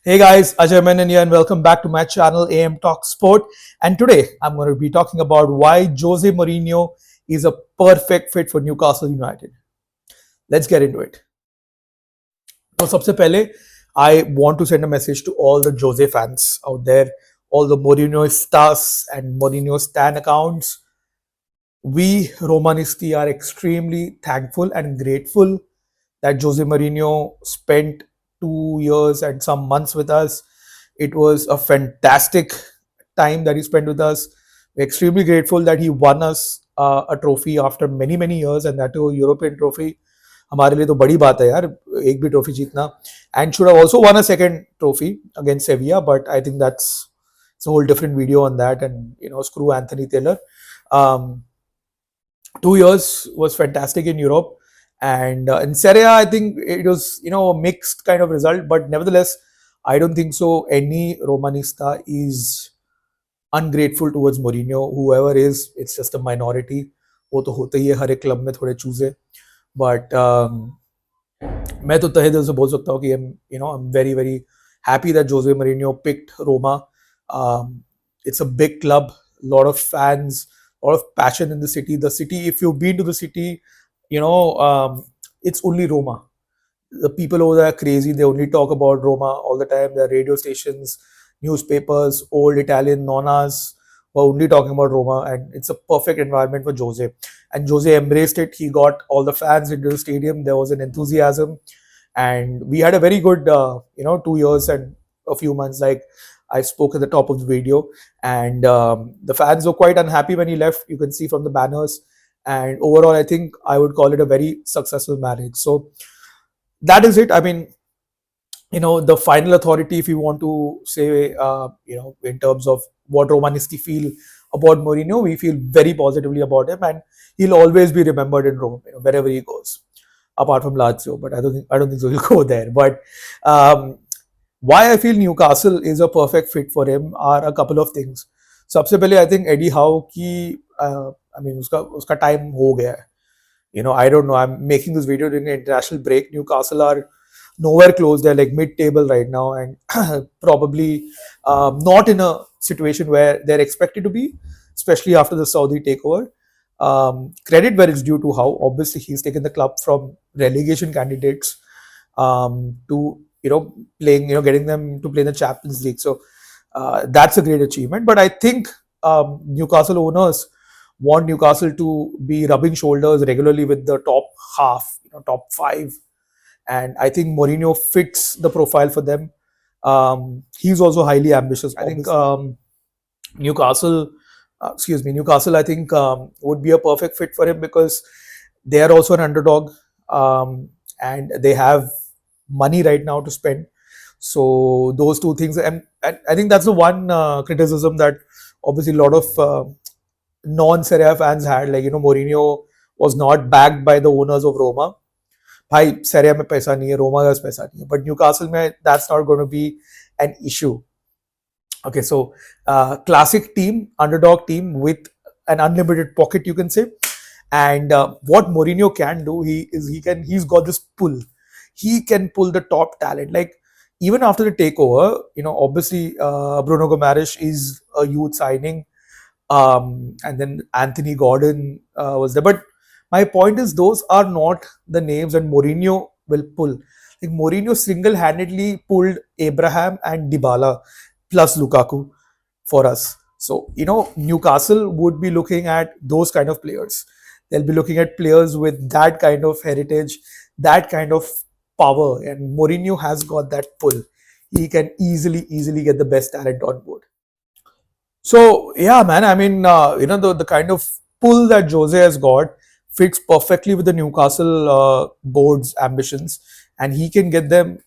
Hey guys, Ajay Menon here and welcome back to my channel AM Talk Sport. And today I'm going to be talking about why Jose Mourinho is a perfect fit for Newcastle United. Let's get into it. So, सबसे पहले, I want to send a message to all the Jose fans out there, all the Mourinho stars and Mourinho stan accounts. We Romanisti are extremely thankful and grateful that Jose Mourinho spent 2 years and some months with us. It was a fantastic time that he spent with us. We're extremely grateful that he won us a trophy after many years, and that too a European trophy. हमारे लिए तो बड़ी बात है यार, एक भी trophy जीतना. And should have also won a second trophy against Sevilla, but I think it's a whole different video on that. And screw Anthony Taylor. 2 years was fantastic in Europe. And in Serie A, I think it was, a mixed kind of result. But nevertheless, I don't think so any Romanista is ungrateful towards Mourinho. Whoever is, it's just a minority. वो तो होता ही है हर एक club में थोड़े चूजे. But मैं तो तहे दिल से बोल सकता हूँ कि I'm very happy that Jose Mourinho picked Roma. It's a big club, a lot of fans, a lot of passion in the city. The city, if you've been to the city, it's only Roma. The people over there are crazy. They only talk about Roma all the time. There are radio stations, newspapers, old Italian nonnas who are only talking about Roma, and it's a perfect environment for Jose. And Jose embraced it. He got all the fans into the stadium. There was an enthusiasm, and we had a very good, 2 years and a few months. Like I spoke at the top of the video, and the fans were quite unhappy when he left. You can see from the banners. And overall, I think I would call it a very successful marriage. So that is it. I mean, the final authority, if you want to say, in terms of what Romanisti feel about Mourinho, we feel very positively about him, and he'll always be remembered in Rome, wherever he goes, apart from Lazio. But I don't think so he'll go there. But why I feel Newcastle is a perfect fit for him are a couple of things. सबसे पहले I think Eddie Howe की उसका time हो गया है. I don't know. I'm making this video during an international break. Newcastle are nowhere close. They're like mid-table right now, and probably not in a situation where they're expected to be, especially after the Saudi takeover. Credit where it's due to Howe. Obviously, he's taken the club from relegation candidates to playing, getting them to play in the Champions League. So that's a great achievement. But I think Newcastle owners want Newcastle to be rubbing shoulders regularly with the top half, top five. And I think Mourinho fits the profile for them. He's also highly ambitious. I think Newcastle, I think would be a perfect fit for him because they are also an underdog and they have money right now to spend. So those two things, and I think that's the one criticism that obviously a lot of non-Serie A fans had, like, Mourinho was not backed by the owners of Roma. भाई Serie A में पैसा नहीं है, Roma का पैसा नहीं है, but Newcastle में that's not going to be an issue. Okay, so classic team, underdog team with an unlimited pocket, you can say. And what Mourinho can do, he's got this pull. He can pull the top talent. Like even after the takeover, obviously Bruno Gomes is a youth signing. And then Anthony Gordon was there. But my point is, those are not the names that Mourinho will pull. Like Mourinho single-handedly pulled Abraham and Dybala plus Lukaku for us. So, Newcastle would be looking at those kind of players. They'll be looking at players with that kind of heritage, that kind of power. And Mourinho has got that pull. He can easily get the best talent on board. So yeah, man, I mean, the kind of pull that Jose has got fits perfectly with the Newcastle board's ambitions, and he can get them,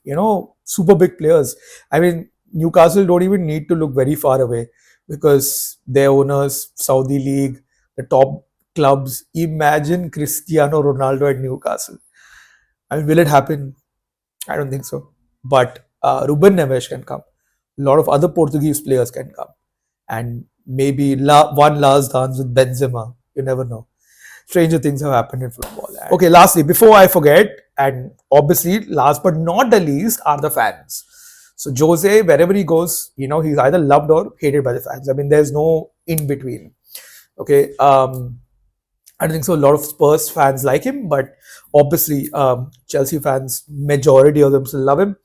super big players. I mean, Newcastle don't even need to look very far away because their owners, Saudi League, the top clubs. Imagine Cristiano Ronaldo at Newcastle. I mean, will it happen? I don't think so. But Ruben Neves can come. A lot of other Portuguese players can come. And maybe one last dance with Benzema. You never know. Stranger things have happened in football. Okay, lastly, before I forget, and obviously last but not the least are the fans. So Jose, wherever he goes, he's either loved or hated by the fans. I mean, there's no in between. Okay. I don't think so. A lot of Spurs fans like him, but obviously, Chelsea fans, majority of them still love him.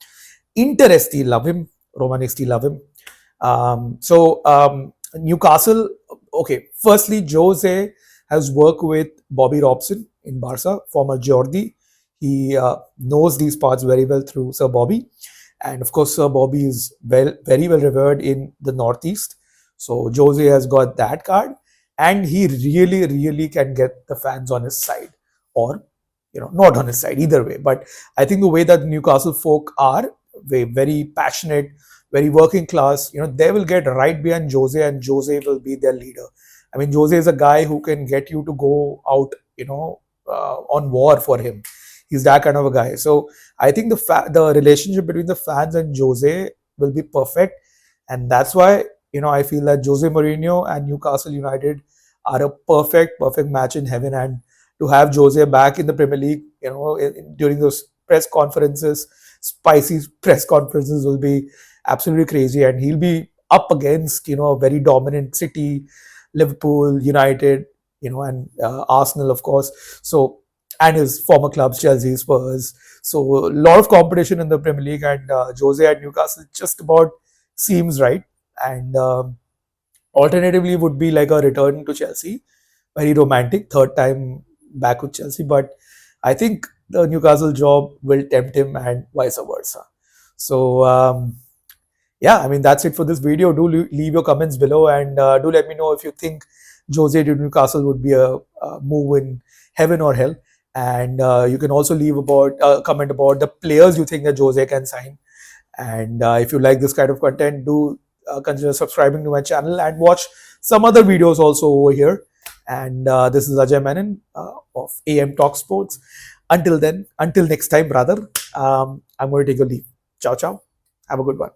Inter still love him. Romani still love him. Newcastle, okay. Firstly, Jose has worked with Bobby Robson in Barca, former Jordi. He knows these parts very well through Sir Bobby. And of course, Sir Bobby is very well revered in the Northeast. So Jose has got that card, and he really, really can get the fans on his side, or not on his side, either way. But I think the way that Newcastle folk are, very passionate, very working class, they will get right behind Jose, and Jose will be their leader. I mean, Jose is a guy who can get you to go out, on war for him. He's that kind of a guy. So I think the relationship between the fans and Jose will be perfect, and that's why I feel that Jose Mourinho and Newcastle United are a perfect match in heaven. And to have Jose back in the Premier League, during those press conferences, spicy press conferences, will be absolutely crazy, and he'll be up against a very dominant City, Liverpool, United, and Arsenal, of course. So, and his former clubs, Chelsea, Spurs. So a lot of competition in the Premier League, and Jose at Newcastle just about seems right. And alternatively would be like a return to Chelsea, very romantic, third time back with Chelsea. But I think the Newcastle job will tempt him, and vice versa. So yeah, I mean, that's it for this video. Do leave your comments below, and do let me know if you think Jose to Newcastle would be a move in heaven or hell. And you can also leave a comment about the players you think that Jose can sign. And if you like this kind of content, do consider subscribing to my channel and watch some other videos also over here. And this is Ajay Menon of AM Talk Sports. Until then, until next time, brother, I'm going to take a leave. Ciao, ciao. Have a good one.